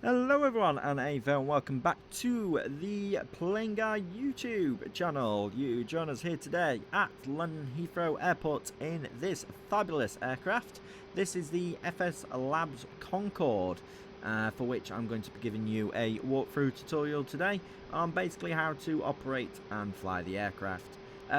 Hello everyone and a very welcome back to the Plane Guy YouTube channel. You join us here today at London Heathrow Airport in this fabulous aircraft. This is the FSLabs Concorde, for which I'm going to be giving you a walkthrough tutorial today on basically how to operate and fly the aircraft.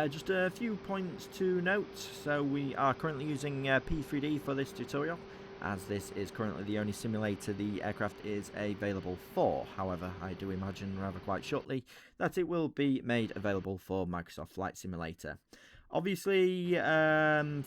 Just a few points to note. So we are currently using P3D for this tutorial, as this is currently the only simulator the aircraft is available for. However, I do imagine rather quite shortly that it will be made available for Microsoft Flight Simulator. Obviously,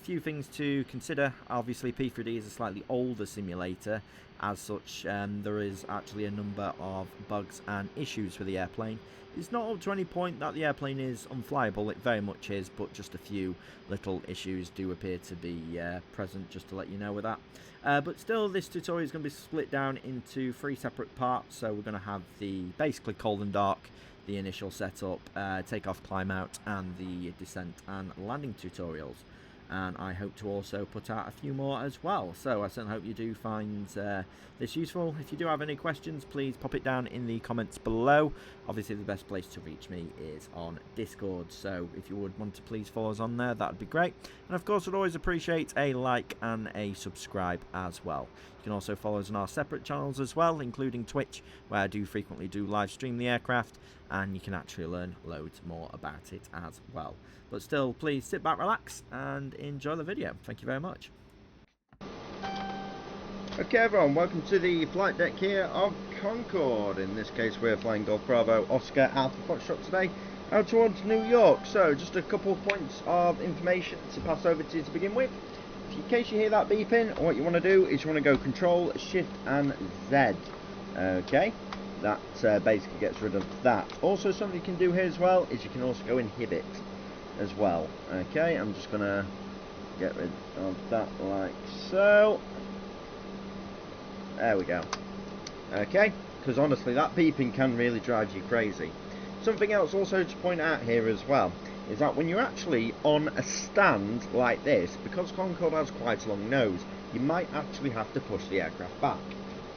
few things to consider. Obviously, P3D is a slightly older simulator. As such, there is actually a number of bugs and issues with the airplane. It's not up to any point that the airplane is unflyable, it very much is, but just a few little issues do appear to be present, just to let you know with that. But still, this tutorial is going to be split down into 3 separate parts. So we're going to have the basically cold and dark, the initial setup, takeoff, climb out, and the descent and landing tutorials. And I hope to also put out a few more as well. So I certainly hope you do find this useful. If you do have any questions, please pop it down in the comments below. Obviously, the best place to reach me is on Discord. So if you would want to please follow us on there, that would be great. And of course, I'd always appreciate a like and a subscribe as well. You can also follow us on our separate channels as well, including Twitch, where I do frequently live stream the aircraft, and you can actually learn loads more about it as well. But still, please sit back, relax, and enjoy the video. Thank you very much. Okay everyone, welcome to the flight deck here of Concorde. In this case we're flying Golf Bravo Oscar Alpha Foxtrot today out towards New York. So just a couple of points of information to pass over to you to begin with. In case you hear that beeping, what you want to do is you want to go Control, Shift and Z. Okay, that basically gets rid of that. Also, something you can do here as well is you can also go Inhibit as well. Okay, I'm just going to get rid of that like so. There we go. Okay, because honestly that beeping can really drive you crazy. Something else also to point out here as well is that when you're actually on a stand like this, because Concorde has quite a long nose, you might actually have to push the aircraft back.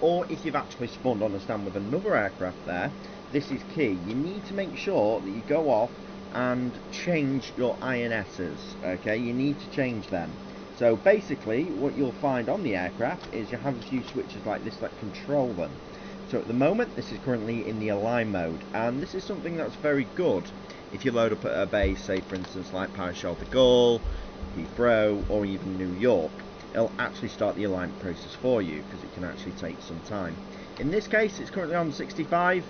Or if you've actually spawned on a stand with another aircraft there, this is key. You need to make sure that you go off and change your INSs. Okay, you need to change them. So basically what you'll find on the aircraft is you have a few switches like this that control them. So at the moment this is currently in the align mode, and this is something that's very good if you load up at a base, say for instance like Paris Charles de Gaulle, Heathrow or even New York. It'll actually start the alignment process for you, because it can actually take some time. In this case it's currently on 65.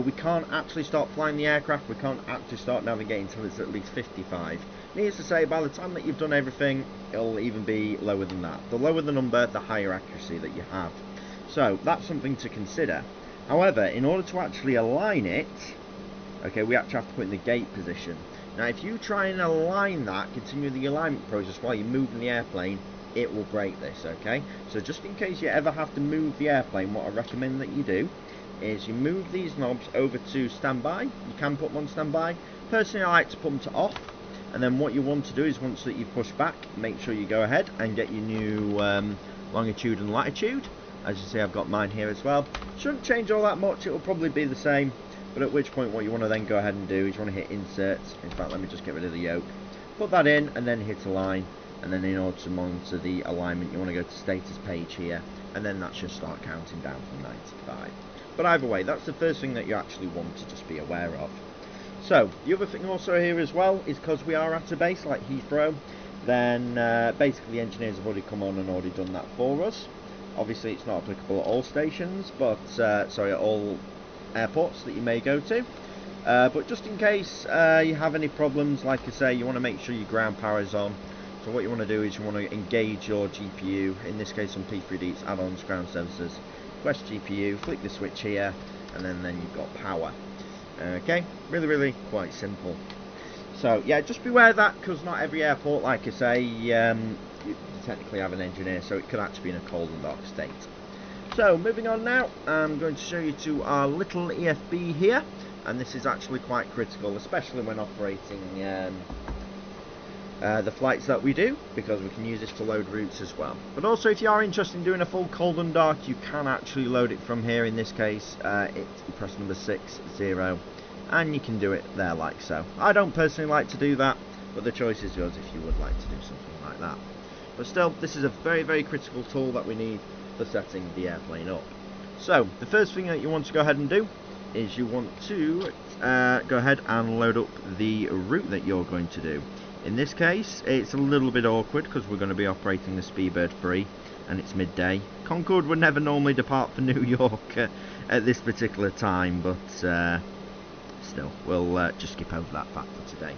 We can't actually start flying the aircraft, we can't actually start navigating until it's at least 55. Needless to say, by the time that you've done everything, it'll even be lower than that. The lower the number, the higher accuracy that you have. So that's something to consider. However, in order to actually align it, okay, we actually have to put in the gate position. Now if you try and align that, continue the alignment process while you're moving the airplane, it will break this, okay? So just in case you ever have to move the airplane, what I recommend that you do is you move these knobs over to standby. You can put them on standby. Personally, I like to put them to off. And then what you want to do is, once that you push back, make sure you go ahead and get your new longitude and latitude. As you see, I've got mine here as well. Shouldn't change all that much, it will probably be the same. But at which point what you want to then go ahead and do is you want to hit insert. In fact, let me just get rid of the yoke. Put that in and then hit align. And then in order to monitor the alignment, you want to go to status page here. And then that should start counting down from 95. But either way, that's the first thing that you actually want to just be aware of. So, the other thing also here as well is, because we are at a base like Heathrow, then basically the engineers have already come on and already done that for us. Obviously it's not applicable at all stations, but sorry, at all airports that you may go to. But just in case you have any problems, like I say, you want to make sure your ground power is on. So what you want to do is you want to engage your GPU. In this case on P3D it's add-ons, ground services. Request GPU, flick the switch here, and then you've got power. Okay, really quite simple. So yeah, just beware of that, because not every airport, like I say, you technically have an engineer, so it could actually be in a cold and dark state. So moving on now, I'm going to show you to our little EFB here, and this is actually quite critical, especially when operating the flights that we do, because we can use this to load routes as well. But also, if you are interested in doing a full cold and dark, you can actually load it from here. In this case, you press number 60, and you can do it there like so. I don't personally like to do that, but the choice is yours if you would like to do something like that. But still, this is a very, very critical tool that we need for setting the airplane up. So, the first thing that you want to go ahead and do is you want to go ahead and load up the route that you're going to do. In this case, it's a little bit awkward because we're going to be operating the Speedbird 3 and it's midday. Concorde would never normally depart for New York at this particular time, but still, we'll just skip over that fact for today.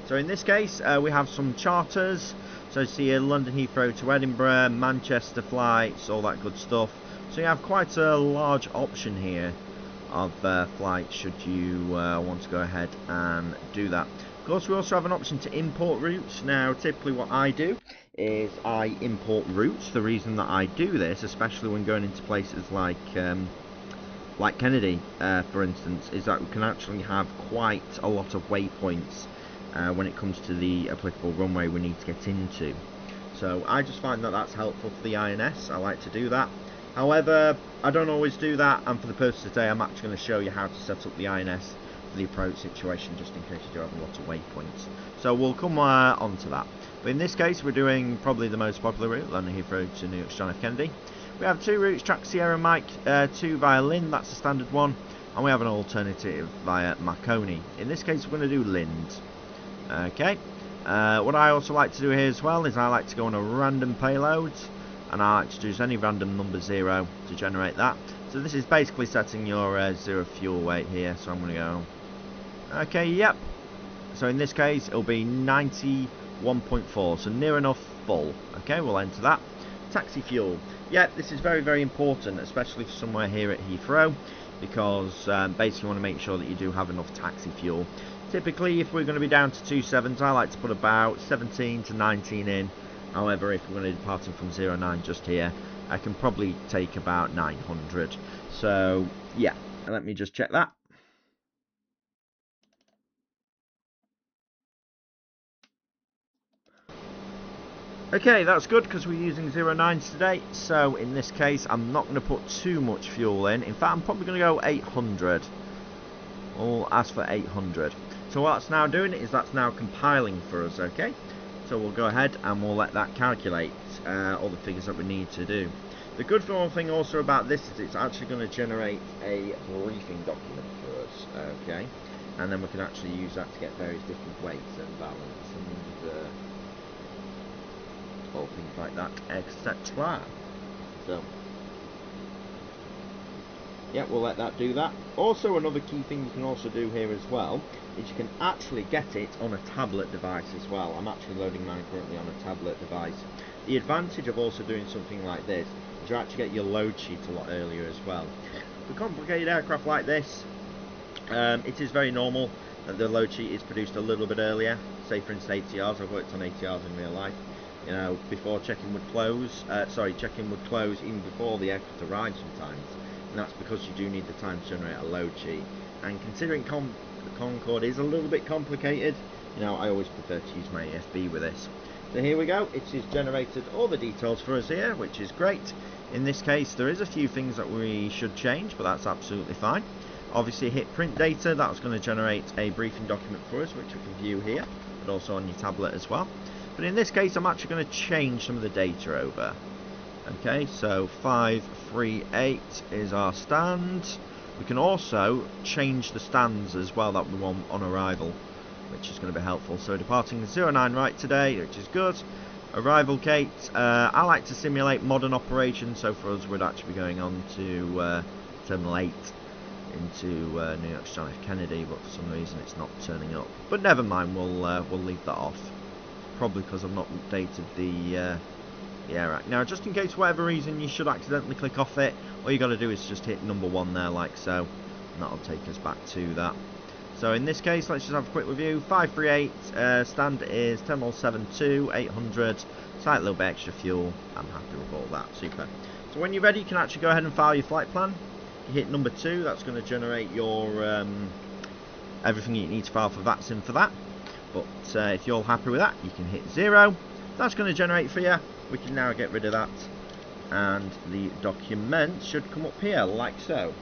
So in this case, we have some charters. So you see here, London Heathrow to Edinburgh, Manchester flights, all that good stuff. So you have quite a large option here of flights should you want to go ahead and do that. Of course, we also have an option to import routes. Now, typically what I do is I import routes. The reason that I do this, especially when going into places like Kennedy, for instance, is that we can actually have quite a lot of waypoints when it comes to the applicable runway we need to get into. So I just find that that's helpful for the INS. I like to do that. However, I don't always do that, and for the purpose of today, I'm actually going to show you how to set up the INS for the approach situation, just in case you do have a lot of waypoints. So we'll come on to that. But in this case, we're doing probably the most popular route, London Heathrow to New York John F. Kennedy. We have two routes, Track Sierra Mike 2 via Lind, that's the standard one, and we have an alternative via Marconi. In this case, we're going to do Lind. Okay. What I also like to do here as well is I like to go on a random payload, and I like to choose any random number 0 to generate that. So this is basically setting your 0 fuel weight here, so I'm going to go, okay, yep. So in this case, it'll be 91.4, so near enough full. Okay, we'll enter that. Taxi fuel. Yep, this is very, very important, especially for somewhere here at Heathrow, because basically you want to make sure that you do have enough taxi fuel. Typically, if we're going to be down to 27s, I like to put about 17 to 19 in. However, if we're going to be departing from 09 just here, I can probably take about 900. So, yeah, let me just check that. Okay, that's good because we're using 09s today. So, in this case, I'm not going to put too much fuel in. In fact, I'm probably going to go 800. I'll ask for 800. So what that's now doing is that's now compiling for us, okay? So we'll go ahead and we'll let that calculate all the figures that we need to do. The good thing also about this is it's actually going to generate a briefing document for us, okay? And then we can actually use that to get various different weights and balance and all things like that, etc. So, yeah, we'll let that do that. Also, another key thing you can also do here as well is you can actually get it on a tablet device as well. I'm actually loading mine currently on a tablet device. The advantage of also doing something like this is you actually get your load sheet a lot earlier as well. For complicated aircraft like this, it is very normal that the load sheet is produced a little bit earlier. Say for instance ATRs, I've worked on ATRs in real life. You know, before check-in would close, check-in would close even before the aircraft arrives sometimes. And that's because you do need the time to generate a load sheet. And considering Concorde is a little bit complicated, you know, I always prefer to use my AFB with this. So here we go, it has generated all the details for us here, which is great. In this case, there is a few things that we should change, but that's absolutely fine. Obviously, hit print data, that's going to generate a briefing document for us, which we can view here, but also on your tablet as well. But in this case, I'm actually going to change some of the data over. Okay, so 538 is our stand. We can also change the stands as well that we want on arrival, which is going to be helpful. So departing 09 right today, which is good. Arrival gate, I like to simulate modern operations, so for us we'd actually be going on to Terminal 8 into New York John F. Kennedy, but for some reason it's not turning up. But never mind, we'll leave that off. Probably because I've not updated the AirAct. Now, just in case for whatever reason you should accidentally click off it, all you got to do is just hit number 1 there, like so, and that'll take us back to that. So in this case, let's just have a quick review. 538 stand is Terminal 72, 800, slight little bit extra fuel. I'm happy with all that. Super. So when you're ready, you can actually go ahead and file your flight plan. You hit number 2. That's going to generate your everything you need to file for VATSIM for that. But if you're all happy with that, you can hit 0. That's going to generate for you. We can now get rid of that, and the document should come up here like so.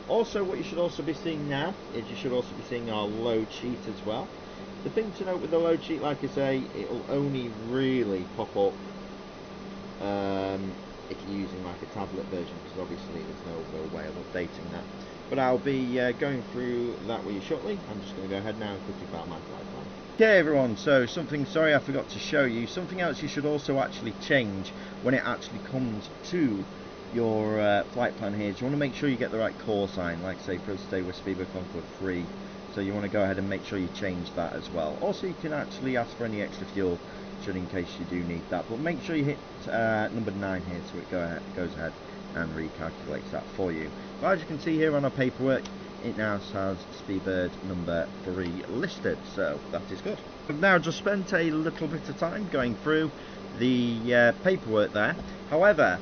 Also, what you should also be seeing now is you should also be seeing our load sheet as well. The thing to note with the load sheet, like I say, it will only really pop up if you're using like a tablet version, because obviously there's no way of updating that. But I'll be going through that with you shortly. I'm just going to go ahead now and quickly file my flight plan. Okay everyone, so sorry I forgot to show you, something else you should also actually change when it actually comes to your flight plan here is you want to make sure you get the right call sign. Like say for us today we're Speedbird Concorde 3, so you want to go ahead and make sure you change that as well. Also you can actually ask for any extra fuel should in case you do need that, but make sure you hit number 9 here so it goes ahead and recalculates that for you. But as you can see here on our paperwork, it now has Speedbird number 3 listed, so that is good. I've now just spent a little bit of time going through the paperwork there. However,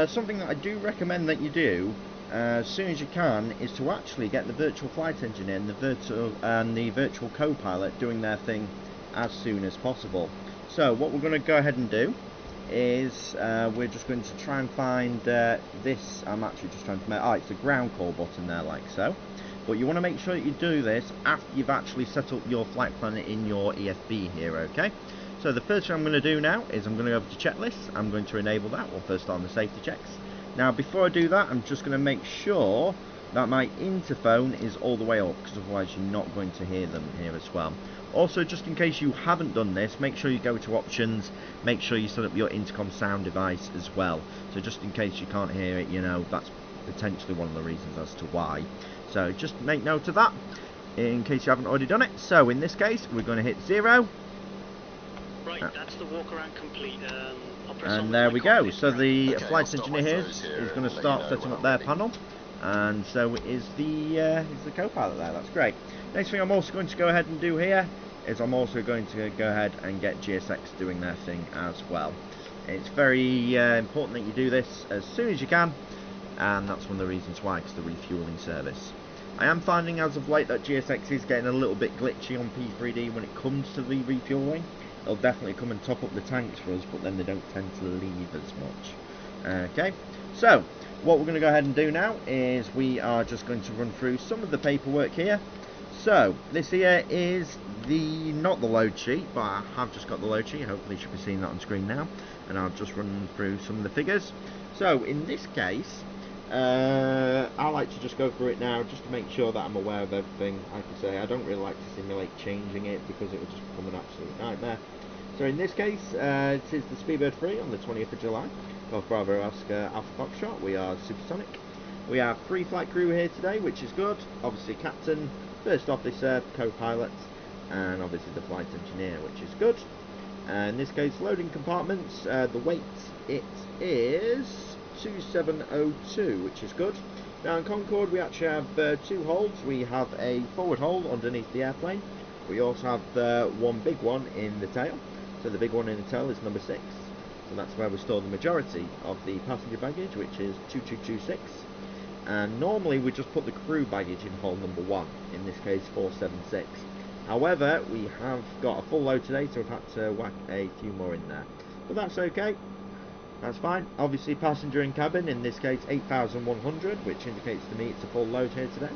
something that I do recommend that you do as soon as you can is to actually get the virtual flight engineer and the virtual co-pilot doing their thing as soon as possible. So what we're going to go ahead and do is we're just going to try and find this. I'm actually just trying to it's the ground call button there like so. But you want to make sure that you do this after you've actually set up your flight plan in your EFB here, okay? So the first thing I'm going to do now is I'm going to go over to checklists. I'm going to enable that. We'll first start on the safety checks. Now before I do that, I'm just going to make sure that my interphone is all the way up, because otherwise you're not going to hear them here as well. Also, just in case you haven't done this, make sure you go to options, make sure you set up your intercom sound device as well. So just in case you can't hear it, you know, that's potentially one of the reasons as to why. So just make note of that in case you haven't already done it. So in this case we're going to hit 0. Right, that's the walk around complete. And there we go. So the flight engineer here is going to start setting up their panel, and so is the co-pilot there. That's great. Next thing I'm also going to go ahead and do here is I'm also going to go ahead and get GSX doing their thing as well. It's very important that you do this as soon as you can, and that's one of the reasons why, because the refueling service. I am finding as of late that GSX is getting a little bit glitchy on P3D when it comes to the refueling. They'll definitely come and top up the tanks for us, but then they don't tend to leave as much. Okay, so what we're going to go ahead and do now is we are just going to run through some of the paperwork here. So this here is not the load sheet, but I have just got the load sheet. Hopefully you should be seeing that on screen now, and I'll just run through some of the figures. So in this case, I like to just go through it now just to make sure that I'm aware of everything. Like I say, I don't really like to simulate changing it because it will just become an absolute nightmare. So in this case, it is the Speedbird 3 on the 20th of July. Golf Bravo Oscar Alpha Foxtrot. We are supersonic. We have 3 flight crew here today, which is good. Obviously captain, first officer, co-pilot, and obviously the flight engineer, which is good. In this case, loading compartments, the weight, it is 2702, which is good. Now in Concorde we actually have 2 holds. We have a forward hold underneath the airplane. We also have one big one in the tail. So the big one in the tail is number 6. So that's where we store the majority of the passenger baggage, which is 2226. And normally we just put the crew baggage in hold number 1, in this case 476. However, we have got a full load today, so we've had to whack a few more in there. But that's okay. That's fine. Obviously passenger in cabin, in this case 8,100, which indicates to me it's a full load here today.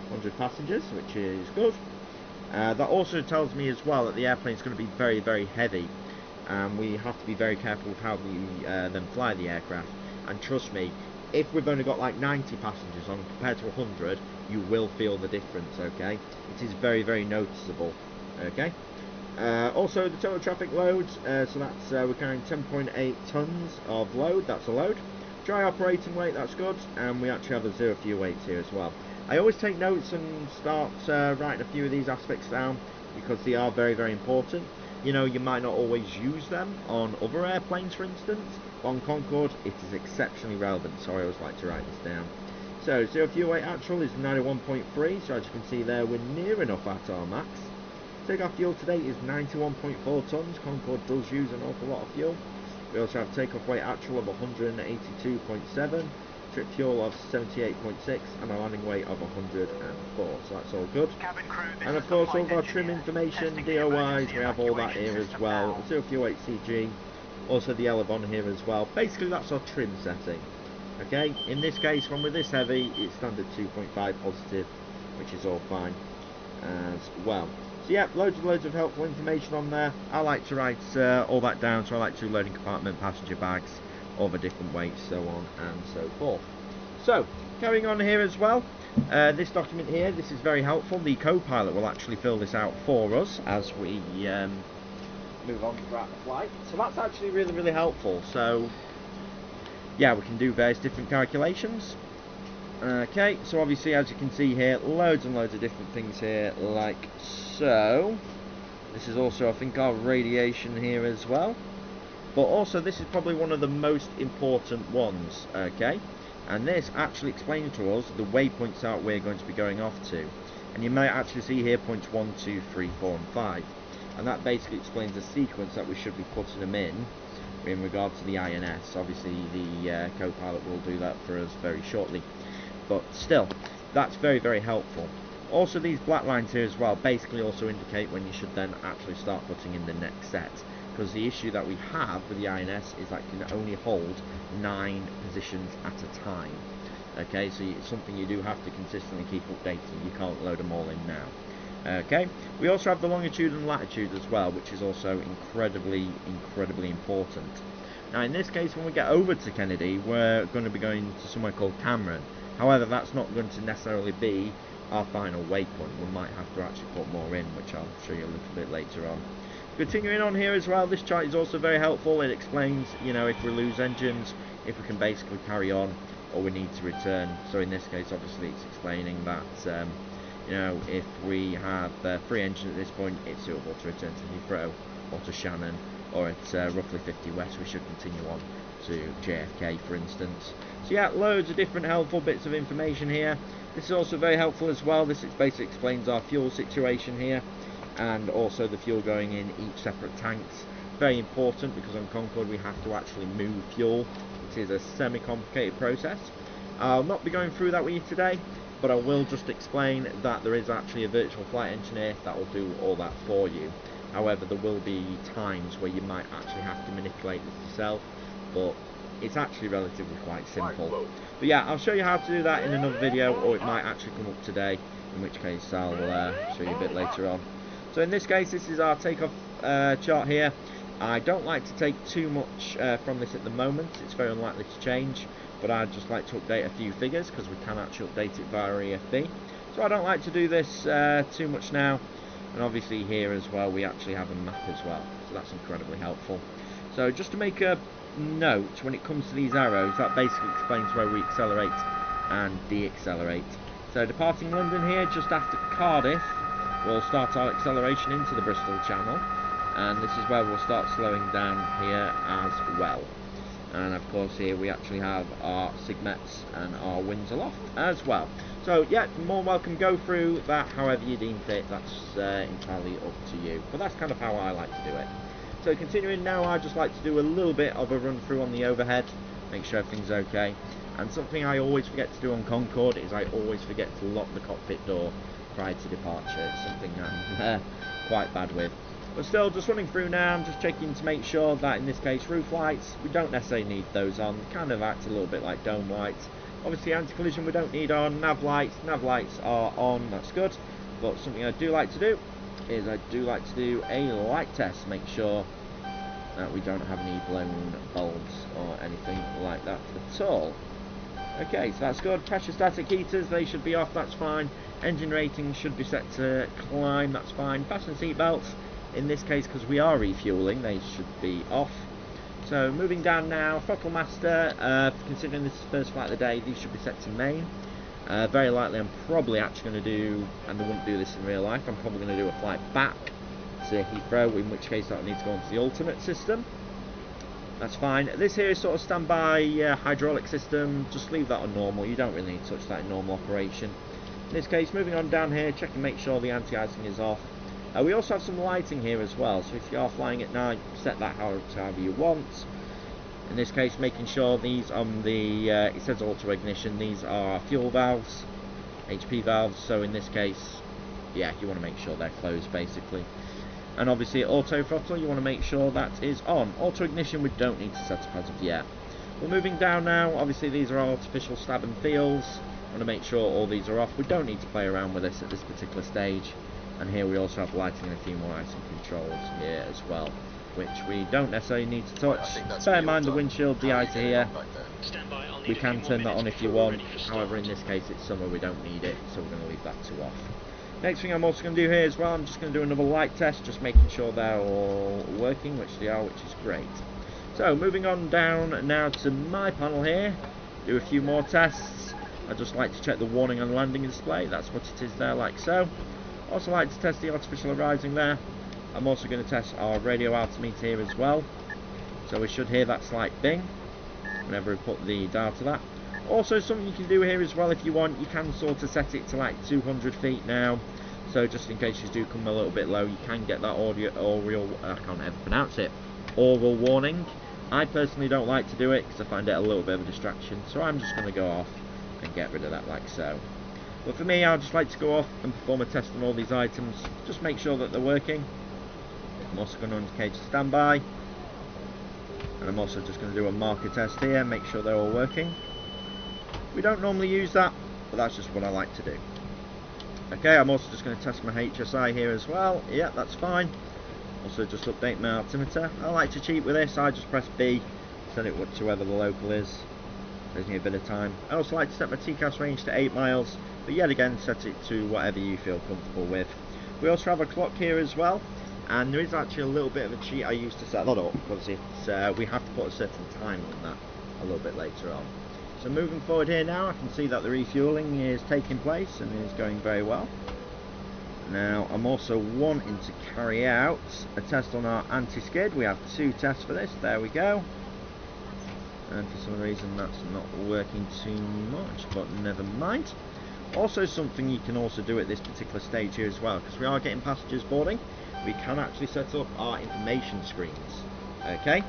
100 passengers, which is good. That also tells me as well that the airplane is going to be very, very heavy. We have to be very careful with how we then fly the aircraft. And trust me, if we've only got like 90 passengers on compared to 100, you will feel the difference, okay? It is very, very noticeable, okay? Also the total traffic load, so that's we're carrying 10.8 tons of load, that's a load. Dry operating weight, that's good, and we actually have a 0 fuel weights here as well. I always take notes and start writing a few of these aspects down because they are very, very important. You know, you might not always use them on other airplanes, for instance, but on Concorde it is exceptionally relevant, so I always like to write this down. So 0 fuel weight actual is 91.3, so as you can see there we're near enough at our max. Takeoff fuel today is 91.4 tons. Concorde does use an awful lot of fuel. We also have takeoff weight actual of 182.7. trip fuel of 78.6 and a landing weight of 104, so that's all good. And of course all of our trim information, DOIs, we have all that here as well. 048 CG, also the elevon here as well. Basically that's our trim setting. Okay, in this case when we're this heavy, it's standard 2.5 positive, which is all fine as well. So yeah, loads of helpful information on there. I like to write all that down, so I like to loading compartment, passenger bags, all the different weights, so on and so forth. So, carrying on here as well, this document here, this is very helpful. The co-pilot will actually fill this out for us as we move on throughout the flight. So that's actually really helpful. So, yeah, we can do various different calculations. Okay, so obviously as you can see here, loads and loads of different things here, like so. This is also, I think, our radiation here as well. But also this is probably one of the most important ones, okay? And this actually explains to us the waypoints that we're going to be going off to. And you might actually see here points 1, 2, 3, 4 and 5. And that basically explains the sequence that we should be putting them in regard to the INS. Obviously the co-pilot will do that for us very shortly. But still, that's very helpful. Also these black lines here as well basically also indicate when you should then actually start putting in the next set. Because the issue that we have with the INS is that it can only hold 9 positions at a time. Okay, so it's something you do have to consistently keep updating. You can't load them all in now. Okay, we also have the longitude and latitude as well, which is also incredibly important. Now in this case, when we get over to Kennedy, we're going to be going to somewhere called Cameron. However, that's not going to necessarily be our final waypoint. We might have to actually put more in, which I'll show you a little bit later on. Continuing on here as well, this chart is also very helpful. It explains, you know, if we lose engines, if we can basically carry on, or we need to return. So in this case, obviously, it's explaining that, you know, if we have 3 engines at this point, it's suitable to return to Heathrow or to Shannon, or at roughly 50 west, we should continue on to JFK, for instance. So yeah, loads of different helpful bits of information here. This is also very helpful as well. This basically explains our fuel situation here, and also the fuel going in each separate tanks. Very important because on Concorde we have to actually move fuel, which is a semi-complicated process. I'll not be going through that with you today, but I will just explain that there is actually a virtual flight engineer that will do all that for you. However, there will be times where you might actually have to manipulate this yourself, but it's actually relatively quite simple. But yeah, I'll show you how to do that in another video, or it might actually come up today, in which case I'll show you a bit later on. So in this case, this is our takeoff chart here. I don't like to take too much from this at the moment. It's very unlikely to change, but I'd just like to update a few figures because we can actually update it via EFB. So I don't like to do this too much now. And obviously here as well, we actually have a map as well. So that's incredibly helpful. So just to make a note, when it comes to these arrows, that basically explains where we accelerate and de-accelerate. So departing London here, just after Cardiff, we'll start our acceleration into the Bristol Channel, and this is where we'll start slowing down here as well. And of course here we actually have our Sigmets and our winds aloft as well. So yeah, more welcome, go through that however you deem fit. That's entirely up to you, but that's kind of how I like to do it. So continuing now, I just like to do a little bit of a run through on the overhead, make sure everything's okay. And something I always forget to do on Concorde is I always forget to lock the cockpit door prior to departure. It's something I'm quite bad with. But still, just running through now, I'm just checking to make sure that in this case roof lights, we don't necessarily need those on. Kind of act a little bit like dome lights. Obviously anti-collision we don't need on. Nav lights are on, that's good. But something I do like to do is I do like to do a light test, make sure that we don't have any blown bulbs or anything like that at all. Okay, so that's good. Pressure static heaters, they should be off, that's fine. Engine rating should be set to climb, that's fine. Fasten seat belts, in this case because we are refueling, they should be off. So moving down now, throttle master, considering this is the first flight of the day, these should be set to main. Very likely I'm probably actually going to do, and I wouldn't do this in real life, I'm probably going to do a flight back to Heathrow, in which case I need to go onto the alternate system. That's fine. This here is sort of standby hydraulic system, just leave that on normal, you don't really need to touch that in normal operation. In this case, moving on down here, check and make sure the anti-icing is off. We also have some lighting here as well, so if you are flying at night, set that however you want. In this case, making sure these on the, it says auto ignition, these are fuel valves, HP valves, so in this case, yeah, you want to make sure they're closed basically. And obviously auto throttle, you want to make sure that is on. Auto ignition we don't need to set up as of yet. We're moving down now, obviously these are artificial stab and feels. Want to make sure all these are off. We don't need to play around with this at this particular stage. And here we also have lighting and a few more icing controls here as well, which we don't necessarily need to touch. Bear in mind the windshield de-icer here. We can turn that on if you want. However, in this case it's summer, we don't need it, so we're going to leave that to off. Next thing I'm also going to do here as well, I'm just going to do another light test, just making sure they're all working, which they are, which is great. So moving on down now to my panel here, do a few more tests. I'd just like to check the warning on landing display, that's what it is there, like so. Also like to test the artificial arising there. I'm also going to test our radio altimeter here as well. So we should hear that slight bing whenever we put the dial to that. Also something you can do here as well if you want, you can sort of set it to like 200 feet now. So just in case you do come a little bit low, you can get that I can't ever pronounce it, oral warning. I personally don't like to do it because I find it a little bit of a distraction. So I'm just going to go off and get rid of that like so. But for me, I'd just like to go off and perform a test on all these items, just make sure that they're working. I'm also going to indicate to standby, and I'm also just going to do a marker test here, make sure they're all working. We don't normally use that, but that's just what I like to do. Okay, I'm also just going to test my HSI here as well. Yeah, that's fine. Also just update my altimeter. I like to cheat with this, I just press B, set it to wherever the local is. Saves me a bit of time. I also like to set my TCAS range to 8 miles, but yet again set it to whatever you feel comfortable with. We also have a clock here as well, and there is actually a little bit of a cheat I used to set that up, because it's, we have to put a certain time on that a little bit later on. So moving forward here now, I can see that the refueling is taking place and is going very well. Now I'm also wanting to carry out a test on our anti-skid. We have 2 tests for this, there we go. And for some reason that's not working too much, but never mind. Also something you can also do at this particular stage here as well, because we are getting passengers boarding, we can actually set up our information screens. Okay,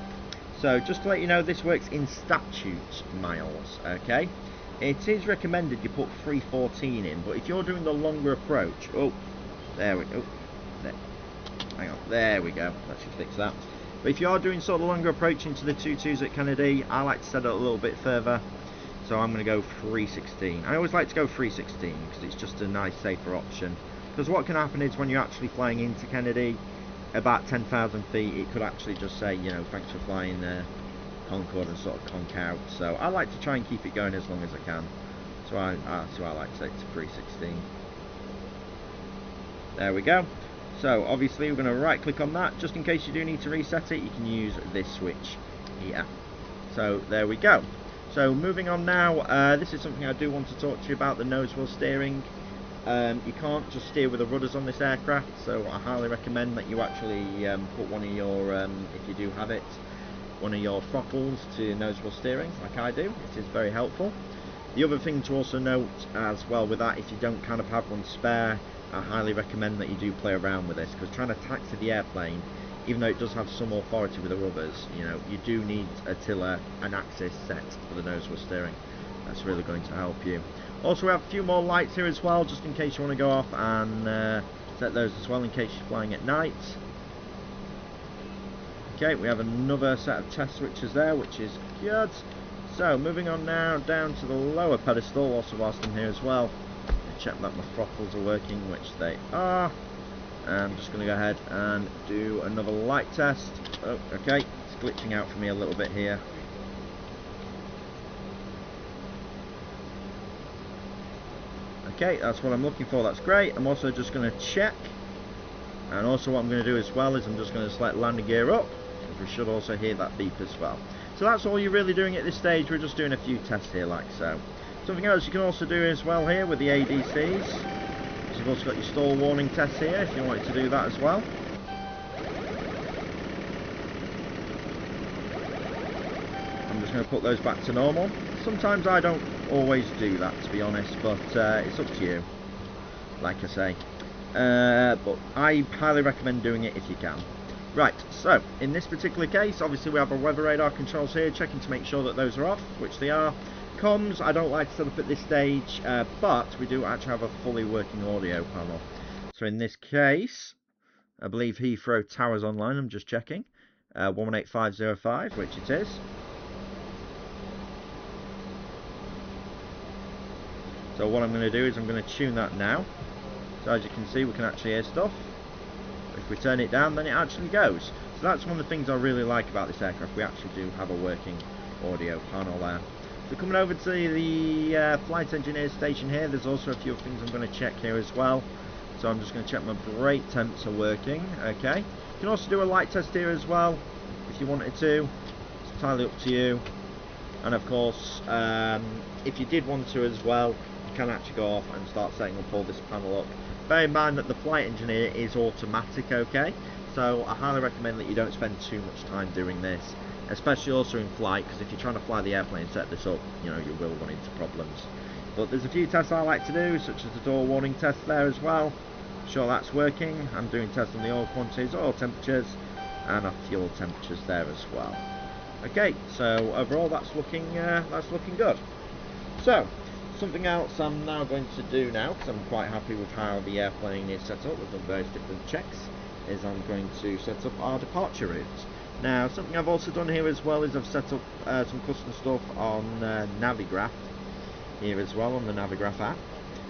so just to let you know, this works in statute miles. Okay, it is recommended you put 314 in, but if you're doing the longer approach, there, hang on, there we go, that should fix that. But if you are doing sort of longer approach into the 22s at Kennedy, I like to set it a little bit further, so I'm going to go 316. I always like to go 316 because it's just a nice safer option, because what can happen is when you're actually flying into Kennedy about 10,000 feet, it could actually just say, you know, thanks for flying Concorde and sort of conk out. So I like to try and keep it going as long as I can, so I like to set it to 316. There we go. So obviously we're going to right click on that, just in case you do need to reset it, you can use this switch here. So there we go. So moving on now, this is something I do want to talk to you about, the nose wheel steering. You can't just steer with the rudders on this aircraft, so I highly recommend that you actually put one of your, if you do have it, one of your throttles to nose wheel steering, like I do. It is very helpful. The other thing to also note as well with that, if you don't kind of have one spare, I highly recommend that you do play around with this, because trying to taxi the airplane, even though it does have some authority with the rudders, you know, you do need a tiller and axis set for the nose wheel steering. That's really going to help you. Also we have a few more lights here as well, just in case you want to go off and set those as well in case you're flying at night. Okay, we have another set of test switches there, which is good. So moving on now down to the lower pedestal, also whilst I'm here as well, check that my throttles are working, which they are. I'm just going to go ahead and do another light test. Oh, okay, it's glitching out for me a little bit here. Okay, that's what I'm looking for, that's great. I'm also just going to check, and also what I'm going to do as well is I'm just going to select landing gear up, because we should also hear that beep as well. So that's all you're really doing at this stage, we're just doing a few tests here like so. Something else you can also do as well here with the ADCs, so you've also got your stall warning test here if you wanted to do that as well. I'm just going to put those back to normal. Sometimes I don't always do that, to be honest, but it's up to you, like I say. But I highly recommend doing it if you can. Right, so in this particular case, obviously we have our weather radar controls here, checking to make sure that those are off, which they are. Comms, I don't like to set up at this stage, but we do actually have a fully working audio panel. So in this case, I believe Heathrow Tower's online, I'm just checking. 118505, which it is. So what I'm going to do is I'm going to tune that now. So as you can see, we can actually hear stuff. If we turn it down, then it actually goes. So that's one of the things I really like about this aircraft. We actually do have a working audio panel there. So coming over to the flight engineer station here, there's also a few things I'm going to check here as well. So I'm just going to check my brake temps are working. Okay. You can also do a light test here as well, if you wanted to. It's entirely up to you. And of course, if you did want to as well, you can actually go off and start setting up all this panel up. Bear in mind that the flight engineer is automatic, okay? So I highly recommend that you don't spend too much time doing this, especially also in flight, because if you're trying to fly the airplane and set this up, you know, you will run into problems. But there's a few tests I like to do, such as the door warning test there as well. Sure, that's working. I'm doing tests on the oil quantities, oil temperatures, and our fuel temperatures there as well. Okay, so overall that's looking good. So something else I'm now going to do now, because I'm quite happy with how the airplane is set up, we've done various different checks, is I'm going to set up our departure routes. Now something I've also done here as well is I've set up some custom stuff on Navigraph here as well, on the Navigraph app,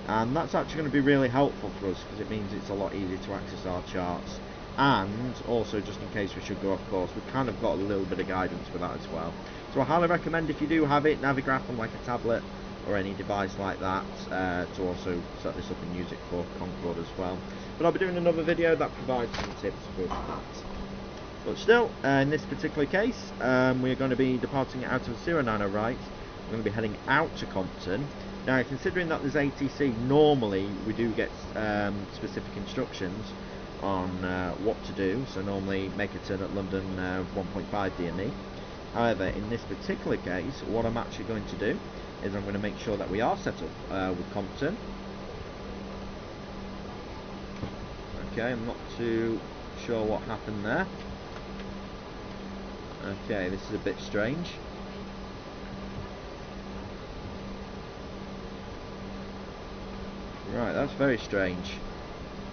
and that's actually going to be really helpful for us because it means it's a lot easier to access our charts, and also just in case we should go off course, we've kind of got a little bit of guidance for that as well. So I highly recommend, if you do have it, Navigraph on like a tablet or any device like that, to also set this up and use it for Concorde as well. But I'll be doing another video that provides some tips with that. But still, in this particular case, we're going to be departing out of 090 right. We're going to be heading out to Compton. Now, considering that there's ATC, normally we do get specific instructions on what to do. So normally make a turn at London 1.5 DME. However, in this particular case, what I'm actually going to do is I'm going to make sure that we are set up with Compton. Okay, I'm not too sure what happened there. Okay, this is a bit strange. Right, that's very strange.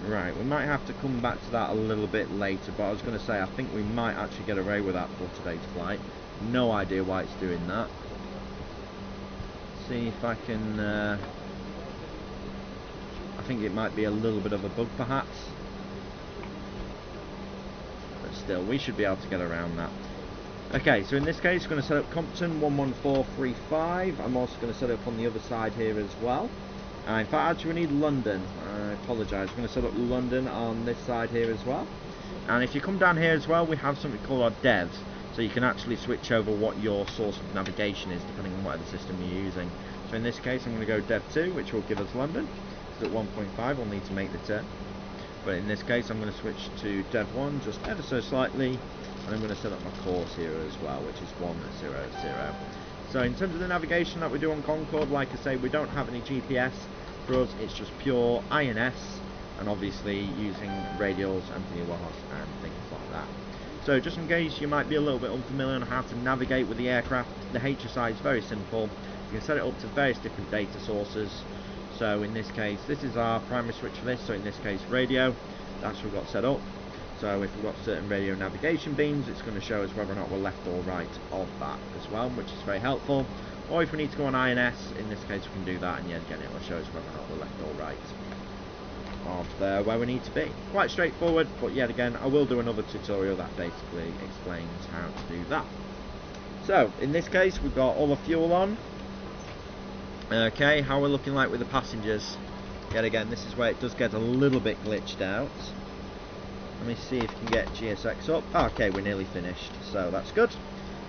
Right, we might have to come back to that a little bit later, but I was going to say I think we might actually get away with that for today's flight. No idea why it's doing that. See if I can, I think it might be a little bit of a bug perhaps, but still we should be able to get around that. Okay, so in this case we're going to set up Compton 11435. I'm also going to set it up on the other side here as well. In fact, actually we need London. I apologise, we're going to set up London on this side here as well. And if you come down here as well, we have something called our devs. So you can actually switch over what your source of navigation is depending on whatever system you're using. So in this case I'm going to go Dev 2, which will give us London. So at 1.5 we'll need to make the turn. But in this case I'm going to switch to Dev 1 just ever so slightly. And I'm going to set up my course here as well, which is 100. So in terms of the navigation that we do on Concorde, like I say, we don't have any GPS. For us it's just pure INS, and obviously using radials and VWAS and things like that. So just in case you might be a little bit unfamiliar on how to navigate with the aircraft, the HSI is very simple. You can set it up to various different data sources. So in this case, this is our primary switch for this, so in this case radio, that's what we've got set up. So if we've got certain radio navigation beams, it's going to show us whether or not we're left or right of that as well, which is very helpful. Or if we need to go on INS, in this case we can do that, and yeah, again it will show us whether or not we're left or right of where we need to be. Quite straightforward, but yet again I will do another tutorial that basically explains how to do that. So in this case we've got all the fuel on. Okay, how we're looking like with the passengers. Yet again, this is where it does get a little bit glitched out. Let me see if we can get GSX up. Okay, we're nearly finished, so that's good.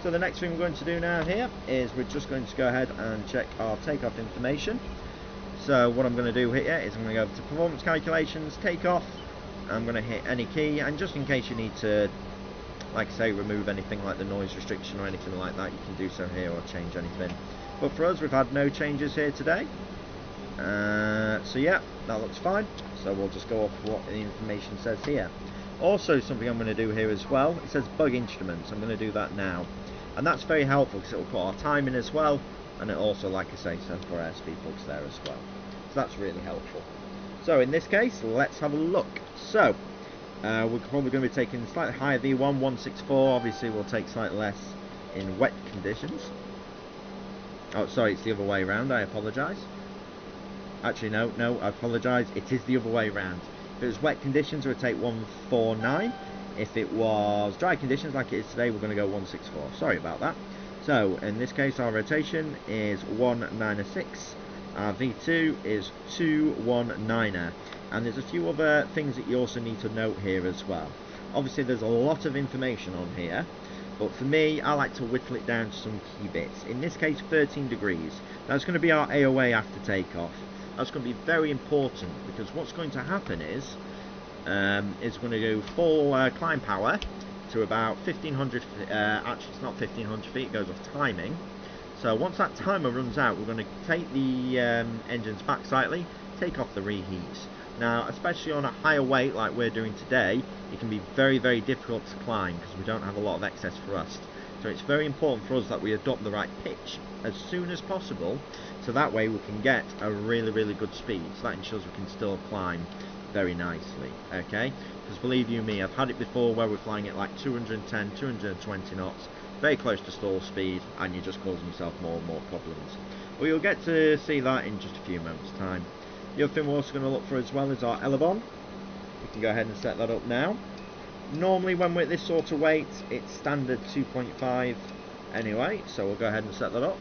So the next thing we're going to do now here is we're just going to go ahead and check our takeoff information. So what I'm going to do here is I'm going to go to performance calculations, takeoff. I'm going to hit any key, and just in case you need to, like I say, remove anything like the noise restriction or anything like that, you can do so here or change anything. But for us, we've had no changes here today. So yeah, that looks fine. So we'll just go off what the information says here. Also, something I'm going to do here as well, it says bug instruments. I'm going to do that now, and that's very helpful because it will put our time in as well, and it also, like I say, says for airspeed bugs there as well. So that's really helpful. So in this case, let's have a look. So we're probably going to be taking slightly higher V1, 164. Obviously, we'll take slightly less in wet conditions. Oh, sorry, it's the other way around. I apologise. Actually, no, I apologise. It is the other way around. If it was wet conditions, we'd take 149. If it was dry conditions, like it is today, we're going to go 164. Sorry about that. So, in this case, our rotation is 196. Our V2 is 219er. And there's a few other things that you also need to note here as well. Obviously, there's a lot of information on here. But for me, I like to whittle it down to some key bits. In this case, 13 degrees. That's going to be our AOA after takeoff. That's going to be very important because what's going to happen is going to go full climb power to about 1500 actually it's not 1500 feet, it goes off timing. So once that timer runs out, we're going to take the engines back slightly, take off the reheats. Now, especially on a higher weight like we're doing today, it can be very, very difficult to climb because we don't have a lot of excess thrust. So it's very important for us that we adopt the right pitch as soon as possible, so that way we can get a really, really good speed. So that ensures we can still climb very nicely, okay? Because believe you me, I've had it before where we're flying at like 210, 220 knots, very close to stall speed, and you're just causing yourself more and more problems. Well, you'll get to see that in just a few moments' time. The other thing we're also going to look for as well is our elevon. We can go ahead and set that up now. Normally when we're at this sort of weight, it's standard 2.5 anyway, so we'll go ahead and set that up.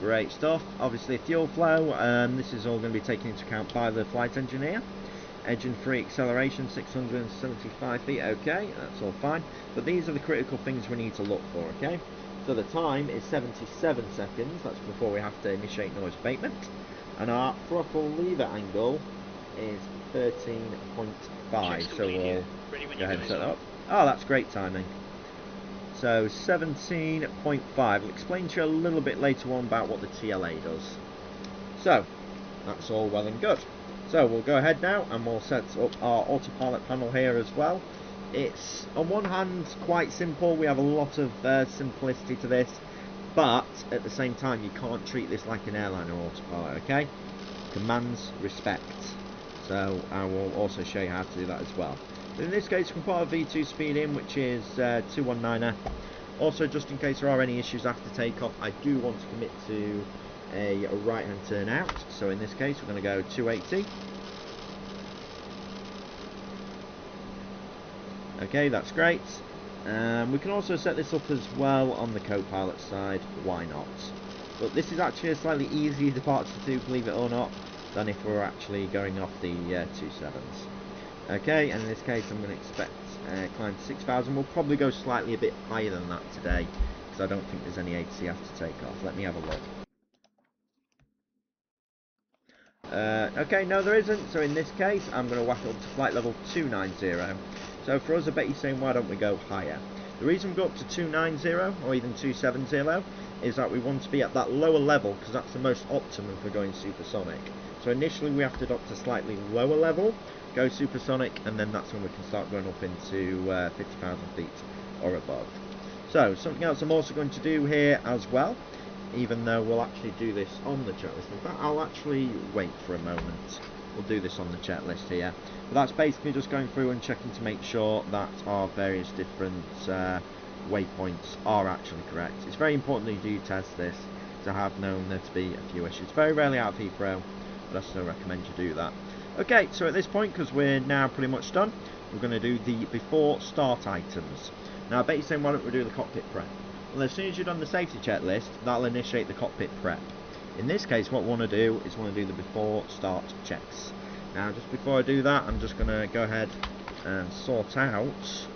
Great stuff. Obviously fuel flow, this is all going to be taken into account by the flight engineer. Engine free acceleration 675 feet, okay, that's all fine. But these are the critical things we need to look for, okay? So the time is 77 seconds, that's before we have to initiate noise abatement. And our throttle lever angle is 13.5, so we'll go ahead and set that up. Oh, that's great timing. So 17.5. I'll explain to you a little bit later on about what the TLA does. So that's all well and good. So we'll go ahead now and we'll set up our autopilot panel here as well. It's on one hand quite simple. We have a lot of simplicity to this, but at the same time you can't treat this like an airliner autopilot, okay? Commands respect. So I will also show you how to do that as well. In this case, we can put our V2 speed in, which is 219er. Also, just in case there are any issues after takeoff, I do want to commit to a right-hand turn out. So in this case, we're going to go 280. Okay, that's great. We can also set this up as well on the co-pilot side. Why not? But this is actually a slightly easier departure to, believe it or not, than if we're actually going off the 27s. Okay, and in this case I'm going to expect climb to 6,000. We'll probably go slightly a bit higher than that today, because I don't think there's any AC after takeoff. Let me have a look. Okay, no there isn't, so in this case I'm going to whack it up to flight level 290. So for us, I bet you're saying, why don't we go higher? The reason we go up to 290 or even 270 is that we want to be at that lower level, because that's the most optimum for going supersonic. So initially we have to adopt a slightly lower level, go supersonic, and then that's when we can start going up into 50,000 feet or above. So something else I'm also going to do here as well, even though we'll actually do this on the checklist. In fact, I'll actually wait for a moment. We'll do this on the checklist here. But that's basically just going through and checking to make sure that our various different waypoints are actually correct. It's very important that you do test this, to have known there to be a few issues. Very rarely out of Heathrow, but I still recommend you do that. Okay, so at this point, because we're now pretty much done, we're going to do the before start items. Now I bet you're saying, why don't we do the cockpit prep? Well, as soon as you've done the safety checklist, that'll initiate the cockpit prep. In this case, what we want to do is want to do the before start checks. Now, just before I do that, I'm just going to go ahead and sort out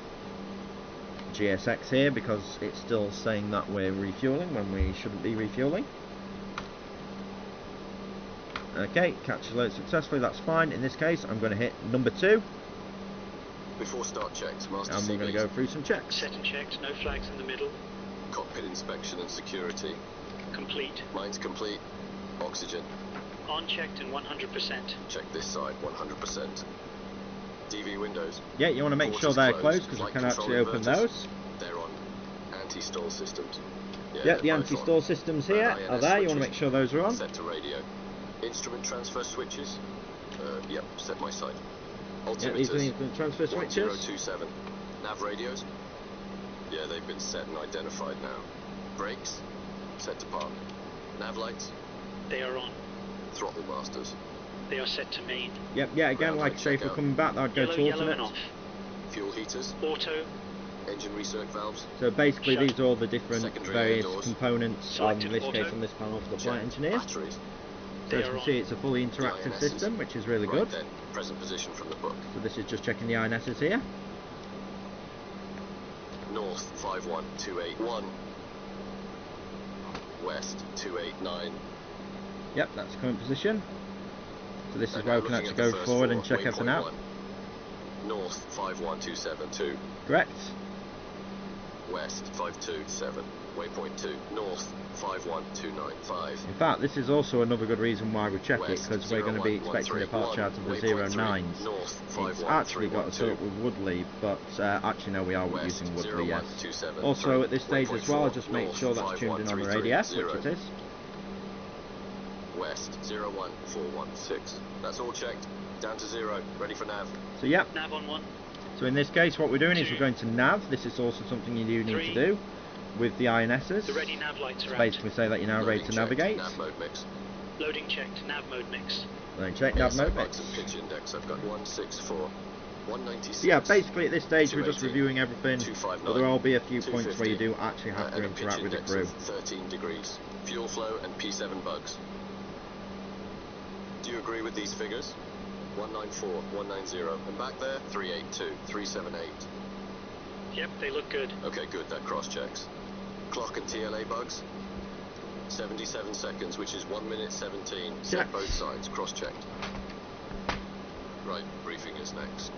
GSX here, because it's still saying that we're refueling when we shouldn't be refueling. Okay, catch alert successfully, that's fine. In this case, I'm going to hit number 2. Before start checks, master and we're going to go through some checks. Set and checks, no flags in the middle. Cockpit inspection and security. Complete. Mine's complete. Oxygen. On checked and 100%. Check this side, 100%. DV windows. Yeah, you want to make sure they're closed because we can actually open those. They're on. Anti-stall systems. Yeah, the anti-stall systems here are there. You want to make sure those are on. Set to radio. Instrument transfer switches. Yep, set my side. Yeah, these are the instrument transfer switches. 1027. Nav radios. Yeah, they've been set and identified now. Brakes. Set to park. Nav lights. They are on. Throttle masters. They are set to main. Yep, yeah, again, like I say, if we're coming back, I'd go to Yellow alternate. and off. Fuel heaters. Auto. Engine recirc valves. So basically, Shut. these are all the different Secondary various doors. components, in Selected this auto. case, on this panel for the Check. flight engineers. Batteries. So They as you are can on. see, it's a fully interactive INSs. system, which is really Right good. then, present position from the book. So this is just checking the INSs here. North 51281. West 289. Yep, that's current position. So this is And where now we can looking actually at go the forward and first check floor, everything out. waypoint 1. North 51272. Correct. West 527. Waypoint 2. North 51295. In fact, this is also another good reason why we check it, West because we're going to be expecting 0113. departure out of the Waypoint 3. 09s. North It's actually got us set up 51312. with Woodley, but actually no, we are West using Woodley, yes. 01273. Also at this stage as well, I'll Waypoint just 4. make North sure that's tuned in on the ADS, which it is. West 01416. That's all checked. Down to 0. Ready for nav. So yep, Nav on 1. so in this case what we're doing is 2, we're going to nav. This is also something you do need 3. to do with the INSs. The ready nav lights To are basically say that you're now ready Loading to checked. navigate. Nav mode mix. out. Loading checked. Nav mode mix. Then check nav mode Bikes mix. and pitch index. I've got 164. 196. So yeah, basically at this stage we're just 280, reviewing everything, 259, but there will be a few points where you 250, do actually have to and a pitch interact with the index crew. of 13 degrees. Fuel flow and P7 bugs. Do you agree with these figures? 194, 190, and back there 382, 378. Yep, they look good. Okay, good, that cross checks. Clock and TLA bugs? 77 seconds, which is 1 minute 17. Set Check. both sides, cross checked. Right, briefing is next.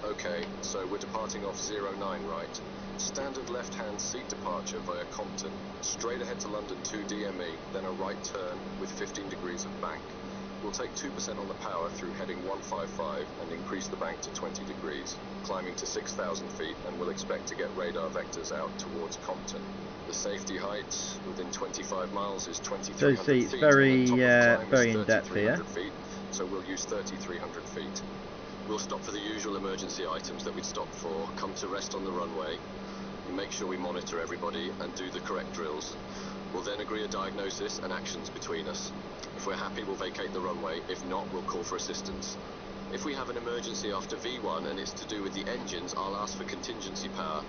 Okay, so we're departing off 09 right. Standard left-hand seat departure via Compton. Straight ahead to London 2 DME, then a right turn with 15 degrees of bank. We'll take 2% on the power through heading 155 and increase the bank to 20 degrees, climbing to 6,000 feet, and we'll expect to get radar vectors out towards Compton. The safety height within 25 miles is 2,300 So see, it's feet. very, and the top of the climb very is in-depth here. 3,300 feet, so we'll use 3,300 feet. We'll stop for the usual emergency items that we'd stop for, come to rest on the runway, make sure we monitor everybody and do the correct drills. We'll then agree a diagnosis and actions between us. If we're happy, we'll vacate the runway. If not, we'll call for assistance. If we have an emergency after V1 and it's to do with the engines, I'll ask for contingency power.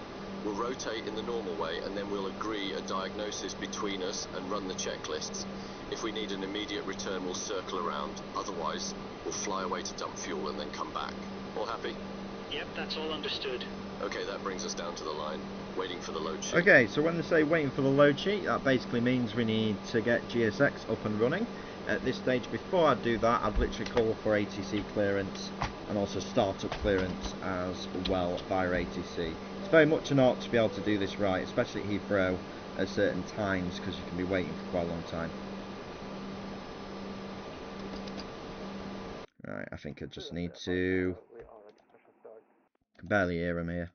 We'll rotate in the normal way and then we'll agree a diagnosis between us and run the checklists. If we need an immediate return, we'll circle around. Otherwise, we'll fly away to dump fuel and then come back. All happy? Yep, that's all understood. Okay, that brings us down to the line, waiting for the load sheet. Okay, so when they say waiting for the load sheet, that basically means we need to get GSX up and running. At this stage, before I do that, I'd literally call for ATC clearance and also startup clearance as well via ATC. It's very much an art to be able to do this right, especially at Heathrow at certain times, because you can be waiting for quite a long time. Right, I think I just need to... I can barely hear him here.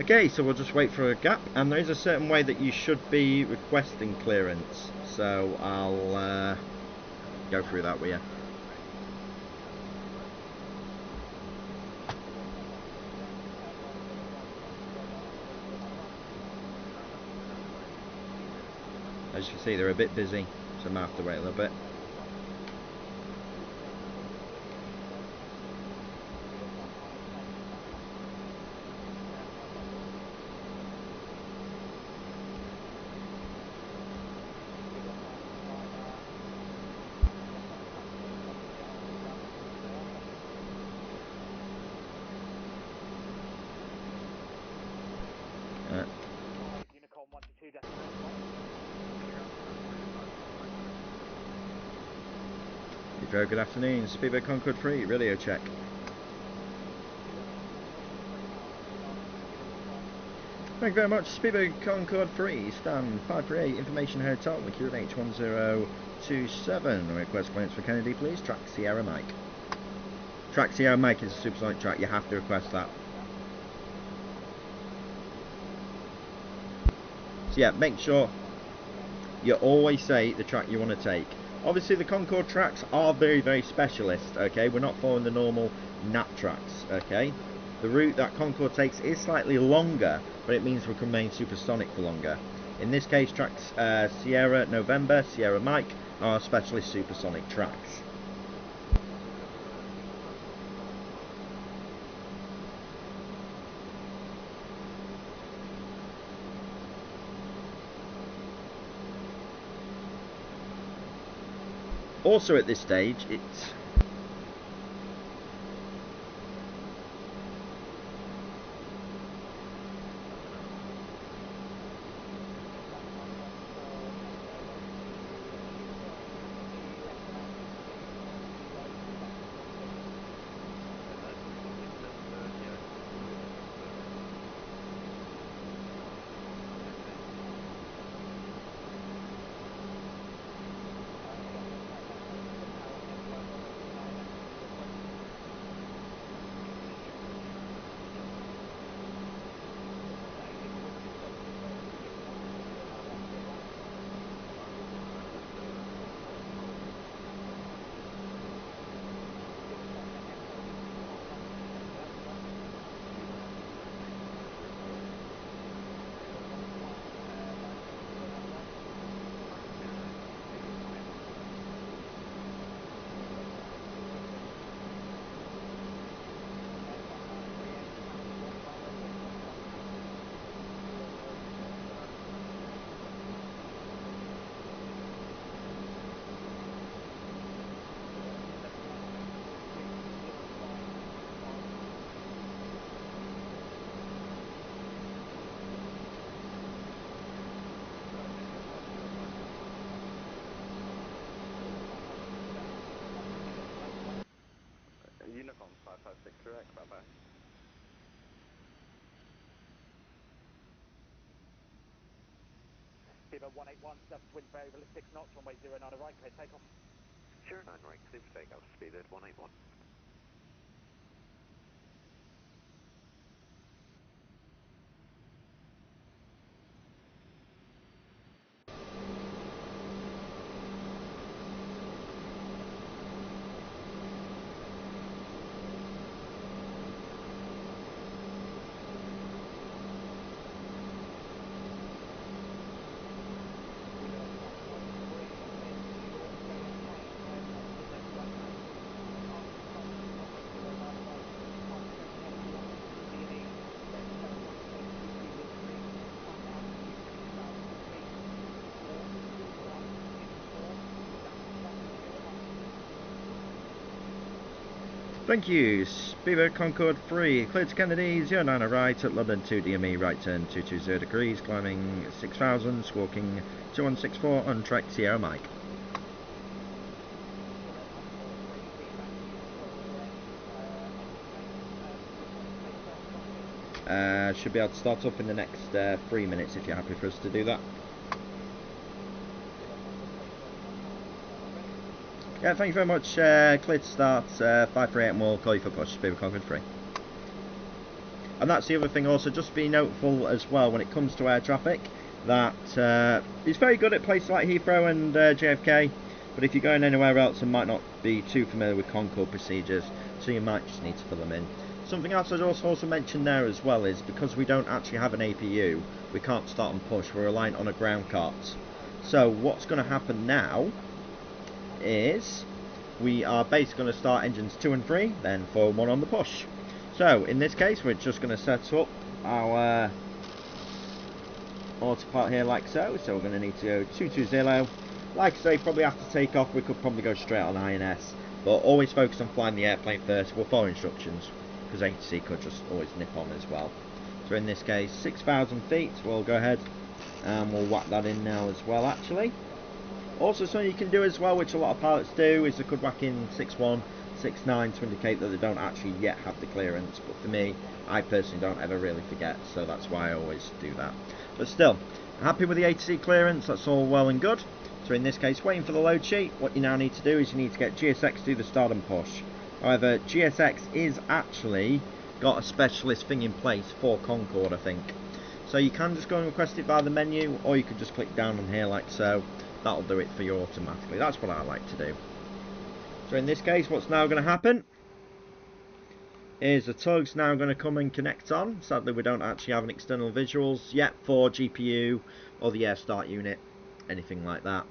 Okay, so we'll just wait for a gap, and there is a certain way that you should be requesting clearance, so I'll go through that with you. As you can see, they're a bit busy, so I might have to wait a little bit. Very good afternoon, Speedboat Concorde 3, radio check. Thank you very much. Speedboat Concorde 3, stand 538, Information Hotel, Mercury H1027. Request clearance for Kennedy, please. Track Sierra Mike. Track Sierra Mike is a supersonic track, you have to request that. So yeah, make sure you always say the track you want to take. Obviously the Concorde tracks are very, very specialist, okay? We're not following the normal NAT tracks, okay? The route that Concorde takes is slightly longer, but it means we can remain supersonic for longer. In this case, tracks Sierra November, Sierra Mike are specialist supersonic tracks. Also at this stage, it's Uniform 556 correct, bye bye. Speedboat 181, wind very over 6 knots, runway 09 right, clear takeoff. 09 right, clear for takeoff, speedboat 181. thank you. Speedboat Concorde 3, clear to Kennedy, 09 right at London 2 DME, right turn 220 degrees, climbing 6000, squawking 2164 on track Sierra Mike. Should be able to start up in the next 3 minutes if you're happy for us to do that. Yeah, thank you very much. Clear to start, 538 and we'll call you for push, Speedboat Concorde 3. And that's the other thing also, just be noteful as well when it comes to air traffic, that it's very good at places like Heathrow and JFK, but if you're going anywhere else and might not be too familiar with Concorde procedures, so you might just need to fill them in. Something else I'd also mention there as well is, because we don't actually have an APU, we can't start and push, we're reliant on a ground cart. So what's going to happen now is we are basically going to start engines 2 and 3, then 4 and 1 on the push. So in this case we're just going to set up our autopilot here like so. So we're going to need to go 220. Like I say, probably after takeoff we could probably go straight on INS, but always focus on flying the airplane first. We'll follow instructions, because ATC could just always nip on as well. So in this case 6,000 feet, we'll go ahead and we'll whack that in now as well actually. Also something you can do as well, which a lot of pilots do, is they could whack in 6.1, 69 to indicate that they don't actually yet have the clearance, but for me, I personally don't ever really forget, so that's why I always do that. But still, happy with the ATC clearance, that's all well and good. So in this case, waiting for the load sheet, what you now need to do is you need to get GSX to do the start and push. However, GSX is actually got a specialist thing in place for Concorde, I think. So you can just go and request it via the menu, or you could just click down on here like so. That'll do it for you automatically. That's what I like to do. So in this case, what's now going to happen is the tug's now going to come and connect on. Sadly, we don't actually have an external visuals yet for GPU or the air start unit, anything like that.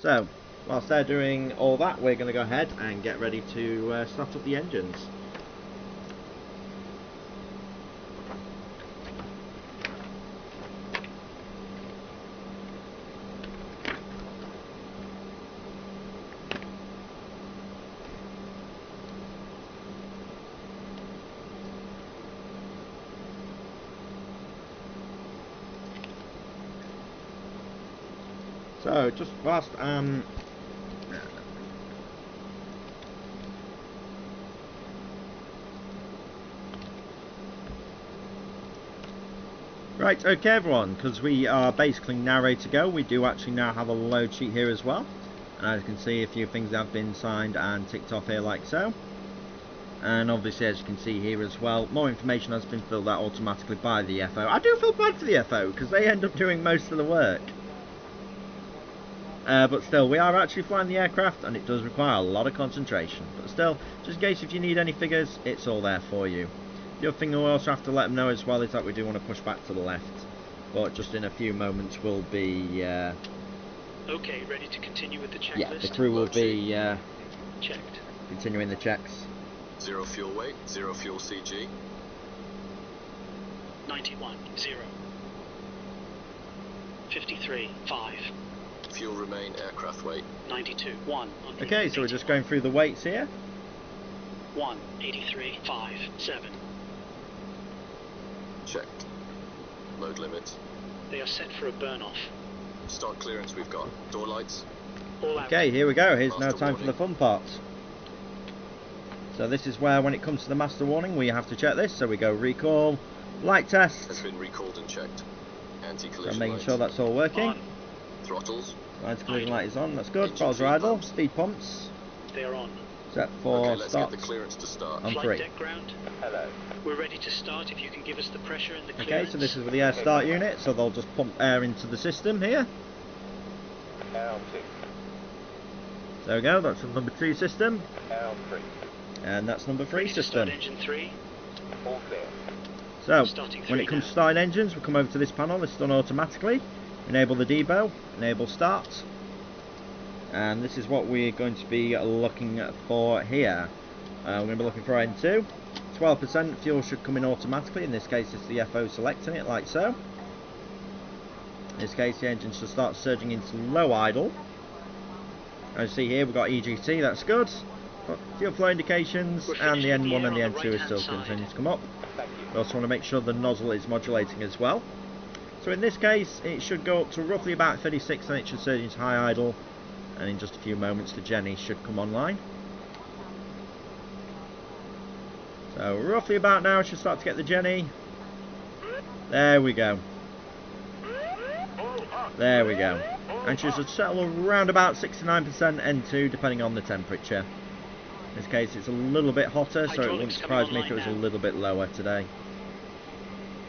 So whilst they're doing all that, we're going to go ahead and get ready to start up the engines. So just whilst right, okay everyone, because we are basically now ready to go. We do actually now have a load sheet here as well, and as you can see, a few things have been signed and ticked off here like so. And obviously, as you can see here as well, more information has been filled out automatically by the FO. I do feel bad for the FO because they end up doing most of the work. But still, we are actually flying the aircraft, and it does require a lot of concentration. But still, just in case if you need any figures, it's all there for you. The other thing we also have to let them know as well is that we do want to push back to the left. But just in a few moments we'll be... Okay, ready to continue with the checklist? Yeah, the crew will be checked. Continuing the checks. 0 fuel weight, 0 fuel CG. 91, 0. 53, 5. Fuel remain aircraft weight. 92, 1. Okay, so we're just going through the weights here. 1, 83, 5, 7. Checked. Load limits. They are set for a burn-off. Start clearance we've got. Door lights. All out. Okay, here we go. Here's now Master time for the fun parts. So this is where, when it comes to the master warning, we have to check this. So we go recall, light test. Has been recalled and checked. So Anti-collision making lights. sure that's all working. On. Throttles. Lights, collision light is on. That's good. Engine Throttles are feed idle. pumps. Speed pumps They are on. set for Okay, let's start. get the clearance to start. On Flight 3. deck ground. Hello. We're ready to start if you can give us the pressure and the Okay, clearance. so this is with the air start unit. So they'll just pump air into the system here. L2. There we go. That's the number 2 system, L3. and that's number 3 Ready to start system. engine 3. All clear. So Starting when 3 it comes to now. starting engines, we come over to this panel. It's done automatically. Enable the debo, enable start, and this is what we're going to be looking for here. We're going to be looking for N2. 12% fuel should come in automatically. In this case, it's the FO selecting it like so. In this case, the engine should start surging into low idle. As you see here, we've got EGT. That's good. Got fuel flow indications, We're and the finished with the N1 and air the on the N2 is right-hand still side. continuing to come up. Thank you. We also want to make sure the nozzle is modulating as well. So in this case, it should go up to roughly about 36, and it should surge into high idle. And in just a few moments, the Jenny should come online. So roughly about now, it should start to get the Jenny. There we go. There we go. And she should settle around about 69% N2, depending on the temperature. In this case, it's a little bit hotter, so it wouldn't Hydraulics surprise coming me if it was a online now. little bit lower today.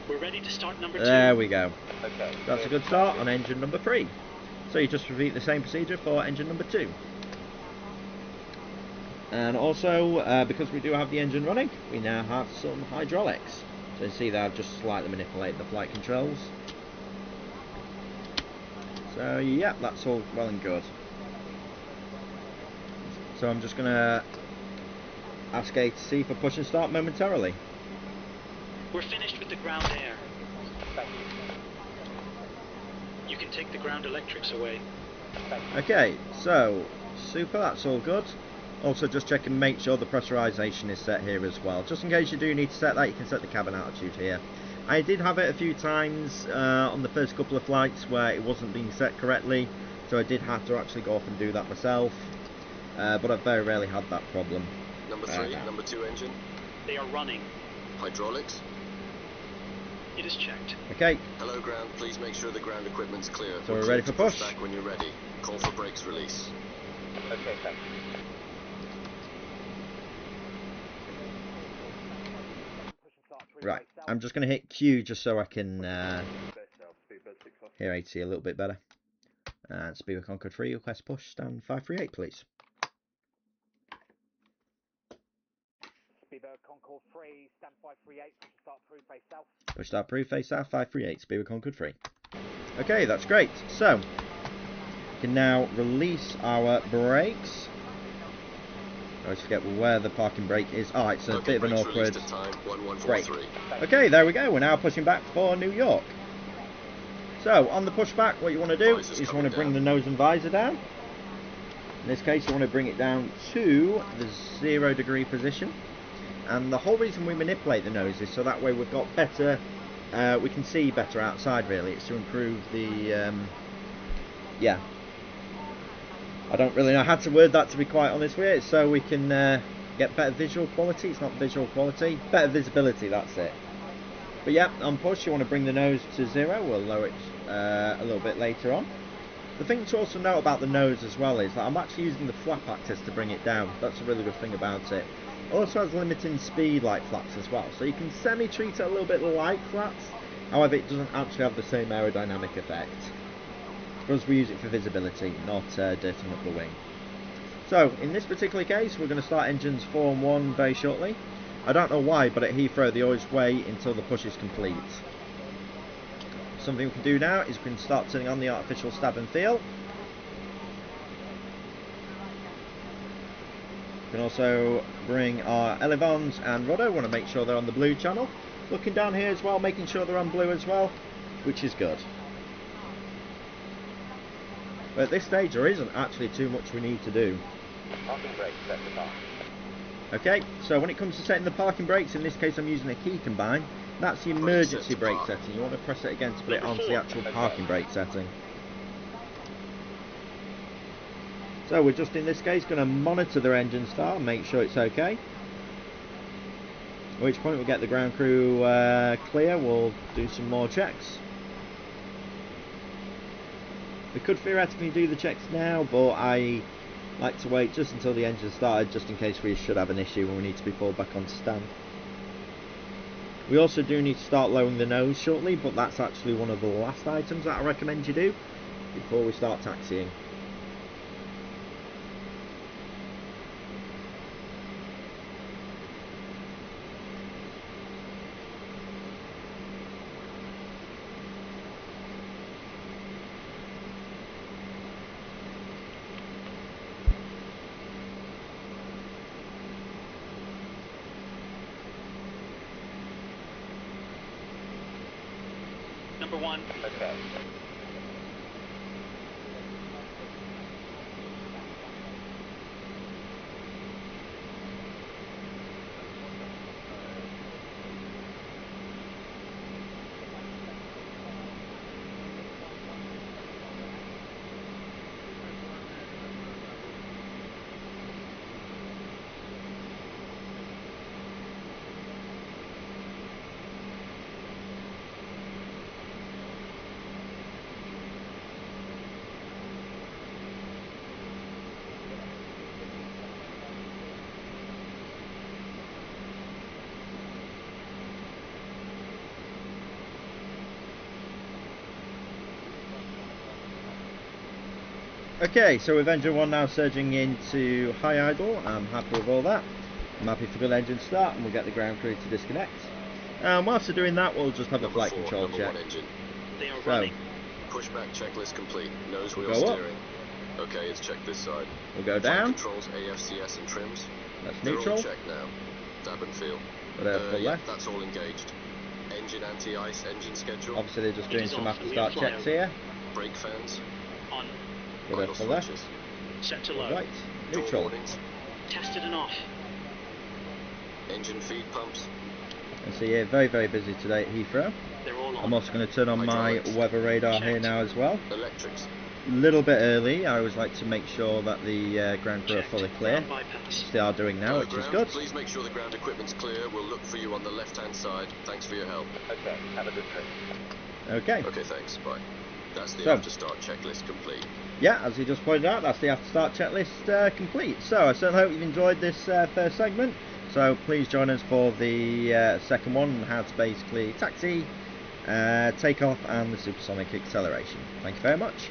We're ready to start number 2. There we go. Okay. That's a good start on engine number 3. So you just repeat the same procedure for engine number 2. And also, because we do have the engine running, we now have some hydraulics. So you see that I've just slightly manipulated the flight controls. So yeah, that's all well and good. So I'm just going to ask ATC for push and start momentarily. We're finished with the ground air. Thank you. You can take the ground electrics away. Thank you. Okay, so super, that's all good. Also just check and make sure the pressurization is set here as well. Just in case you do need to set that, you can set the cabin altitude here. I did have it a few times on the first couple of flights where it wasn't being set correctly, so I did have to actually go off and do that myself. but I've very rarely had that problem. Number 3, number 2 engine. They are running. Hydraulics. It is checked. Okay. Hello ground, please make sure the ground equipment's clear. So we're ready for push. Back when you're ready. Call for brakes release. Okay, thanks. Right, I'm just going to hit Q just so I can hear AC a little bit better. And Speedway Concorde 3, request push, stand 538 please. Speedway Concorde 3, stand 538, push start through face south. Push start through face south 538, Speedway Concorde 3. Okay, that's great. So, we can now release our brakes. I always forget where the parking brake is. Oh, it's a bit of an awkward brake. Okay, there we go. We're now pushing back for New York. So, on the pushback, what you want to do is you want to bring the nose and visor down. In this case, you want to bring it down to the 0 degree position. And the whole reason we manipulate the nose is so that way we've got better, we can see better outside really. It's to improve the, yeah. I don't really know how to word that, to be quite honest with you. It's so we can get better visual quality. It's not visual quality, better visibility, that's it. But yeah, on push you want to bring the nose to 0. We'll lower it a little bit later on. The thing to also note about the nose as well is that I'm actually using the flap axis to bring it down. That's a really good thing about it. It also has limiting speed like flaps as well, so you can semi-treat it a little bit like flaps. However, it doesn't actually have the same aerodynamic effect. For us, we use it for visibility, not dirtying up the wing. So, in this particular case, we're going to start engines 4 and 1 very shortly. I don't know why, but at Heathrow they always wait until the push is complete. Something we can do now is we can start turning on the artificial stab and feel. We can also bring our elevons and rudder. We want to make sure they're on the blue channel. Looking down here as well, making sure they're on blue as well, which is good. But at this stage there isn't actually too much we need to do. Parking brake set to park. Okay, so when it comes to setting the parking brakes, in this case I'm using a key combine. That's the emergency brake setting. You want to press it again to put it onto the actual parking brake setting. So we're just in this case going to monitor their engine start and make sure it's okay. At which point we'll get the ground crew clear. We'll do some more checks. We could theoretically do the checks now, but I like to wait just until the engine started, just in case we should have an issue and we need to be pulled back onto stand. We also do need to start lowering the nose shortly, but that's actually one of the last items that I recommend you do before we start taxiing. Number 1. Okay. Okay, so with engine 1 now surging into high idle, I'm happy with all that. I'm happy for good engine start, and we'll get the ground crew to disconnect. Whilst they're doing that, we'll just have a flight control check. They are So, running. Pushback checklist complete. Nose wheel Go up. steering. Okay, let's check this side. We'll go Flight down. Controls, AFCS and trims. That's They're all neutral. checked now. Dab and feel. Full Yeah, left. that's all engaged. Engine anti-ice, engine schedule. Obviously they're just doing some off, after and we start fly checks over. here. Brake fans. On. Rudder for left. switches. Set to low. Right. Door Neutral. warnings. Tested and off. Engine feed pumps. And so yeah, very, very busy today at Heathrow. They're all on. I'm also going to turn on my Hydraulics. weather radar here Checked. now as well. Electrics. little bit early. I always like to make sure that the ground crew are fully clear, which they are doing now, which is good. Please make sure the ground equipment's clear. We'll look for you on the left-hand side. Thanks for your help. Okay, have a good trip. Okay. Okay, thanks. Bye. That's the So- after start checklist complete. Yeah, as he just pointed out, that's the after start checklist complete. So I certainly hope you've enjoyed this first segment. So please join us for the second one, how to basically taxi, take off, and the supersonic acceleration. Thank you very much.